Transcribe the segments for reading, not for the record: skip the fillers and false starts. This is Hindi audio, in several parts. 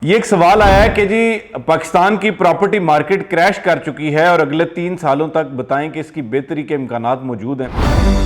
ये एक सवाल आया है कि जी पाकिस्तान की प्रॉपर्टी मार्केट क्रैश कर चुकी है और अगले 3 सालों तक बताएं कि इसकी बेहतरी के इम्कानात मौजूद हैं।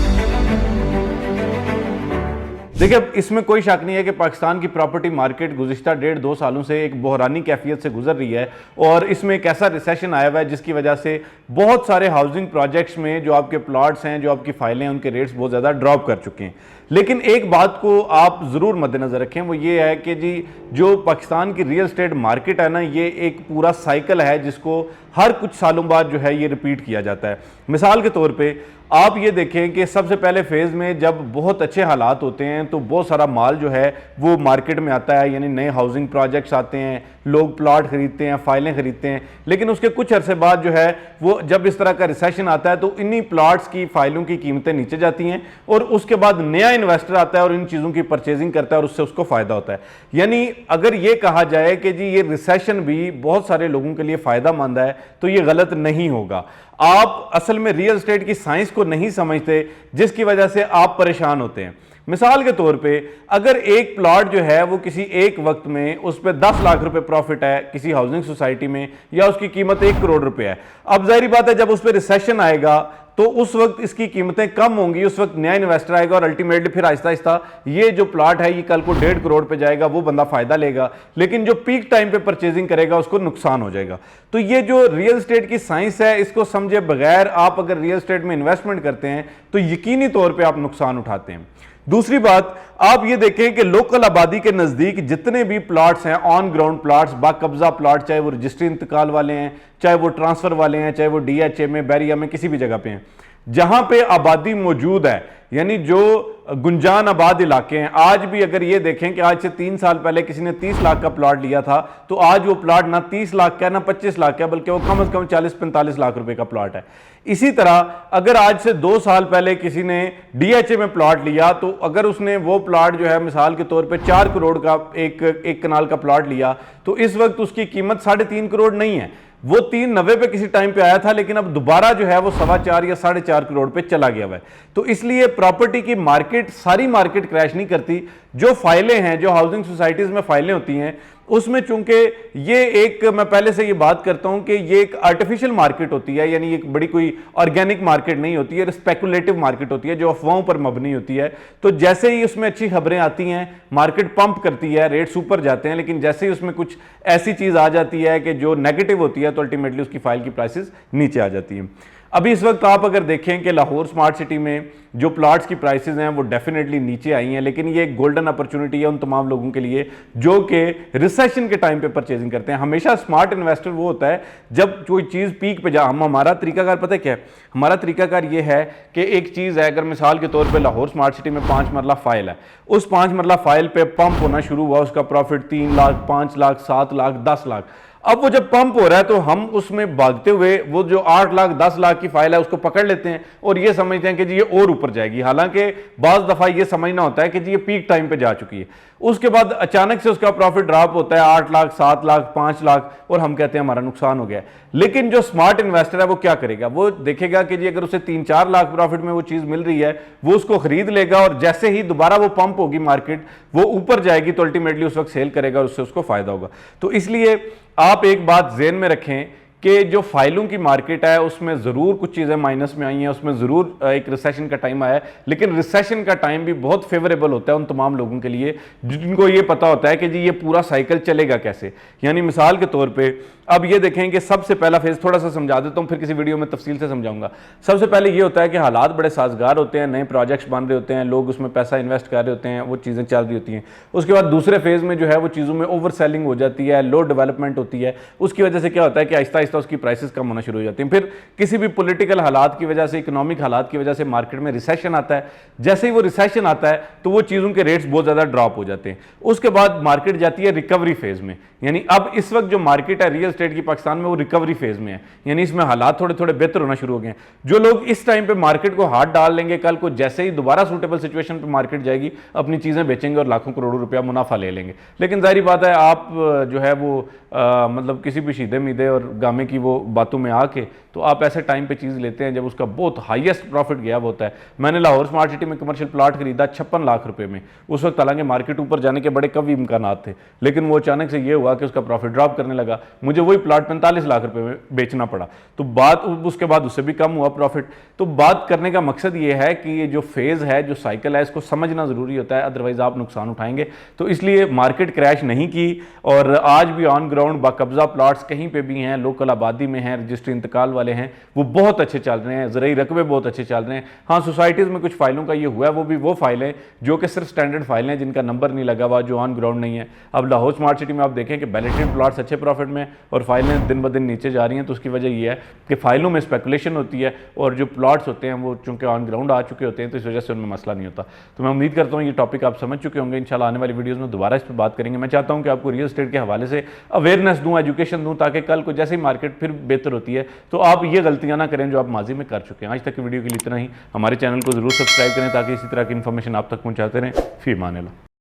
देखिए, अब इसमें कोई शक नहीं है कि पाकिस्तान की प्रॉपर्टी मार्केट गुज़िश्ता 1.5-2 सालों से एक बहरानी कैफियत से गुजर रही है और इसमें एक ऐसा रिसेशन आया हुआ है जिसकी वजह से बहुत सारे हाउसिंग प्रोजेक्ट्स में जो आपके प्लॉट्स हैं, जो आपकी फाइलें हैं, उनके रेट्स बहुत ज़्यादा ड्रॉप कर चुके हैं। लेकिन एक बात को आप ज़रूर मद्देनज़र रखें, वो ये है कि जी जो पाकिस्तान की रियल एस्टेट मार्केट है ना, ये एक पूरा साइकिल है जिसको हर कुछ सालों बाद जो है ये रिपीट किया जाता है। मिसाल के तौर पे आप ये देखें कि सबसे पहले फेज़ में जब बहुत अच्छे हालात होते हैं तो बहुत सारा माल जो है वो मार्केट में आता है, यानी नए हाउसिंग प्रोजेक्ट्स आते हैं, लोग प्लॉट खरीदते हैं, फाइलें खरीदते हैं। लेकिन उसके कुछ अरसे बाद जो है वो जब इस तरह का रिसेशन आता है तो इन्हीं प्लॉट्स की फाइलों की कीमतें नीचे जाती हैं और उसके बाद नया इन्वेस्टर आता है और इन चीज़ों की परचेजिंग करता है और उससे उसको फ़ायदा होता है। यानी अगर ये कहा जाए कि जी ये रिसेशन भी बहुत सारे लोगों के लिए फ़ायदा मंद है तो ये गलत नहीं होगा। आप असल में रियल एस्टेट की साइंस को नहीं समझते जिसकी वजह से आप परेशान होते हैं। मिसाल के तौर पे अगर एक प्लॉट जो है वो किसी एक वक्त में उस पर 10 लाख रुपए प्रॉफिट है किसी हाउसिंग सोसाइटी में, या उसकी कीमत 1 करोड़ रुपए है, अब जाहिर बात है जब उस पर रिसेशन आएगा तो उस वक्त इसकी कीमतें कम होंगी, उस वक्त नया इन्वेस्टर आएगा और अल्टीमेटली फिर आहिस्ता आहिस्ता ये जो प्लॉट है ये कल को 1.5 करोड़ पे जाएगा, वो बंदा फायदा लेगा, लेकिन जो पीक टाइम पे परचेजिंग करेगा उसको नुकसान हो जाएगा। तो ये जो रियल एस्टेट की साइंस है इसको समझे बगैर आप अगर रियल एस्टेट में इन्वेस्टमेंट करते हैं तो यकीनी तौर पर आप नुकसान उठाते हैं। दूसरी बात, आप ये देखें कि लोकल आबादी के नज़दीक जितने भी प्लॉट्स हैं, ऑन ग्राउंड प्लॉट्स, बाकब्जा प्लॉट, चाहे वो रजिस्ट्री इंतकाल वाले हैं, चाहे वो ट्रांसफ़र वाले हैं, चाहे वो DHA में, बैरिया में, किसी भी जगह पे हैं, जहां पे आबादी मौजूद है, यानी जो गुंजान आबाद इलाके हैं, आज भी अगर ये देखें कि आज से 3 साल पहले किसी ने 30 लाख का प्लॉट लिया था तो आज वो प्लॉट ना 30 लाख का, ना 25 लाख का, बल्कि वो कम से कम 40-45 लाख रुपए का प्लॉट है। इसी तरह अगर आज से 2 साल पहले किसी ने DHA में प्लॉट लिया तो अगर उसने वो प्लॉट जो है मिसाल के तौर पे 4 करोड़ का एक कनाल का प्लॉट लिया तो इस वक्त उसकी कीमत 3.5 करोड़ नहीं है, वो 390 पे किसी टाइम पे आया था, लेकिन अब दोबारा जो है वो 4.25 या 4.5 करोड़ पे चला गया हुआ है। तो इसलिए प्रॉपर्टी की मार्केट, सारी मार्केट क्रैश नहीं करती। जो फाइलें हैं, जो हाउसिंग सोसाइटीज में फाइलें होती हैं, उसमें चूंकि ये एक, मैं पहले से ये बात करता हूं कि ये एक आर्टिफिशियल मार्केट होती है, यानी एक बड़ी कोई ऑर्गेनिक मार्केट नहीं होती है, स्पेकुलेटिव मार्केट होती है जो अफवाहों पर मबनी होती है। तो जैसे ही उसमें अच्छी खबरें आती हैं मार्केट पंप करती है, रेट्स ऊपर जाते हैं, लेकिन जैसे ही उसमें कुछ ऐसी चीज आ जाती है कि जो नेगेटिव होती है तो अल्टीमेटली उसकी फाइल की प्राइसेस नीचे आ जाती हैं। अभी इस वक्त आप अगर देखें कि लाहौर स्मार्ट सिटी में जो प्लॉट्स की प्राइसेस हैं वो डेफिनेटली नीचे आई हैं, लेकिन ये एक गोल्डन अपॉर्चुनिटी है उन तमाम लोगों के लिए जो कि रिसेशन के टाइम पे परचेजिंग करते हैं। हमेशा स्मार्ट इन्वेस्टर वो होता है जब कोई चीज़ पीक पे जा। हमारा तरीकाकार पता है क्या है? हमारा तरीकाकार ये है कि एक चीज़ है, अगर मिसाल के तौर पर लाहौर स्मार्ट सिटी में 5 मरला फाइल है, उस 5 मरला फाइल पर पंप होना शुरू हुआ, उसका प्रॉफिट 3 लाख, 5 लाख, 7 लाख, 10 लाख। अब वो जब पंप हो रहा है तो हम उसमें भागते हुए वो जो 8 लाख 10 लाख की फाइल है उसको पकड़ लेते हैं और ये समझते हैं कि जी ये और ऊपर जाएगी, हालांकि बाज दफा ये समझना होता है कि जी ये पीक टाइम पे जा चुकी है। उसके बाद अचानक से उसका प्रॉफिट ड्रॉप होता है 8 लाख, 7 लाख, 5 लाख और हम कहते हैं हमारा नुकसान हो गया। लेकिन जो स्मार्ट इन्वेस्टर है वो क्या करेगा? वो देखेगा कि जी अगर उसे 3-4 लाख प्रॉफिट में वो चीज मिल रही है वो उसको खरीद लेगा और जैसे ही दोबारा वो पंप होगी मार्केट, वो ऊपर जाएगी तो अल्टीमेटली उस वक्त सेल करेगा और उससे उसको फायदा होगा। तो इसलिए आप एक बात ज़हन में रखें कि जो फाइलों की मार्केट है उसमें ज़रूर कुछ चीज़ें माइनस में आई हैं, उसमें ज़रूर एक रिसेशन का टाइम आया है, लेकिन रिसेशन का टाइम भी बहुत फेवरेबल होता है उन तमाम लोगों के लिए जिनको ये पता होता है कि जी ये पूरा साइकिल चलेगा कैसे। यानी मिसाल के तौर पे अब ये देखें कि सबसे पहला फेज़ थोड़ा सा समझा देता हूँ, फिर किसी वीडियो में तफसील से समझाऊंगा। सबसे पहले ये होता है कि हालात बड़े साजगार होते हैं, नए प्रोजेक्ट्स बन रहे होते हैं, लोग उसमें पैसा इन्वेस्ट कर रहे होते हैं, वो चीज़ें चल रही होती हैं। उसके बाद दूसरे फेज़ में जो है वो चीज़ों में ओवर सेलिंग हो जाती है, लो डेवलपमेंट होती है, उसकी वजह से क्या होता है कि आहिस्ता आहिस्ता उसकी प्राइसेस कम होना शुरू हो जाती हैं। फिर किसी भी पॉलिटिकल हालात की वजह से, इकोनॉमिक हालात की वजह से मार्केट में रिसेशन आता है। जैसे ही वो रिसेशन आता है तो वो चीज़ों के रेट्स बहुत ज़्यादा ड्रॉप हो जाते हैं। उसके बाद मार्केट जाती है रिकवरी फेज़ में, यानी अब इस वक्त जो मार्केट है रियल एस्टेट की पाकिस्तान में वो रिकवरी फेज़ में है, यानी इसमें हालात थोड़े थोड़े बेहतर होना शुरू हो गए हैं। जो लोग इस टाइम पे मार्केट को हाथ डाल लेंगे, कल को जैसे ही दोबारा सूटेबल सिचुएशन पे मार्केट जाएगी अपनी चीज़ें बेचेंगे और लाखों करोड़ों रुपया मुनाफा ले लेंगे। लेकिन जाहिर बात है आप जो है वो मतलब किसी भी शीदे मीदे और गामे ज़माने की वो बातों में आके, तो आप ऐसे टाइम पे चीज़ लेते हैं जब उसका बहुत हाईएस्ट प्रॉफिट गया हुआ होता है। मैंने लाहौर स्मार्ट सिटी में कमर्शियल प्लाट खरीदा 56 लाख रुपए में। उस वक्त हालांकि मार्केट ऊपर जाने के बड़े कम इम्कानात थे, लेकिन वो अचानक से ये हुआ कि उसका प्रॉफिट ड्रॉप करने लगा, मुझे वही प्लाट 45 लाख रुपए में बेचना पड़ा। तो बात उसके बाद उससे भी कम हुआ प्रॉफिट। तो बात करने का मकसद ये है कि ये जो फेज़ है, जो साइकिल है, इसको समझना ज़रूरी होता है, अदरवाइज आप नुकसान उठाएंगे। तो इसलिए मार्केट क्रैश नहीं की, और आज भी ऑन ग्राउंड बाकब्जा प्लाट्स कहीं पे भी हैं, लोकल आबादी में हैं, रजिस्ट्री इंतकाल वाले हैं, वो बहुत अच्छे चल रहे हैं, ज़रूरी रकबे बहुत अच्छे चल रहे हैं। हाँ, सोसाइटीज़ में कुछ फाइलों का ये हुआ है, वो भी वो फाइलें जो कि सिर्फ स्टैंडर्ड फाइलें हैं, जिनका नंबर नहीं लगा हुआ, जो ऑन ग्राउंड नहीं है। अब लाहौर स्मार्ट सिटी में आप देखें कि बैलेटेड प्लाट्स अच्छे प्रॉफिट में और फाइलें दिन ब दिन नीचे जा रही हैं। तो उसकी वजह यह है कि फाइलों में स्पेकुलेशन होती है, और जो प्लॉट्स होते हैं वो चूंकि ऑन ग्राउंड आ चुके होते हैं, तो इस वजह से उनमें मसला नहीं होता। तो मैं उम्मीद करता हूँ ये टॉपिक आप समझ चुके होंगे। इंशाल्लाह आने वाली वीडियोज़ में दोबारा इस पर बात करेंगे। मैं चाहता हूँ कि आपको रियल एस्टेट के हवाले से अवेयरनेस दूँ, एजुकेशन दूँ, ताकि कल को जैसे ही मार्केट फिर बेहतर होती है तो आप ये गलतियाँ ना करें जो आप माजी में कर चुके हैं। आज तक की वीडियो के लिए इतना ही। हमारे चैनल को जरूर सब्सक्राइब करें ताकि इसी तरह की इन्फॉर्मेशन आप तक पहुँचाते रहें। फी अमान अल्लाह।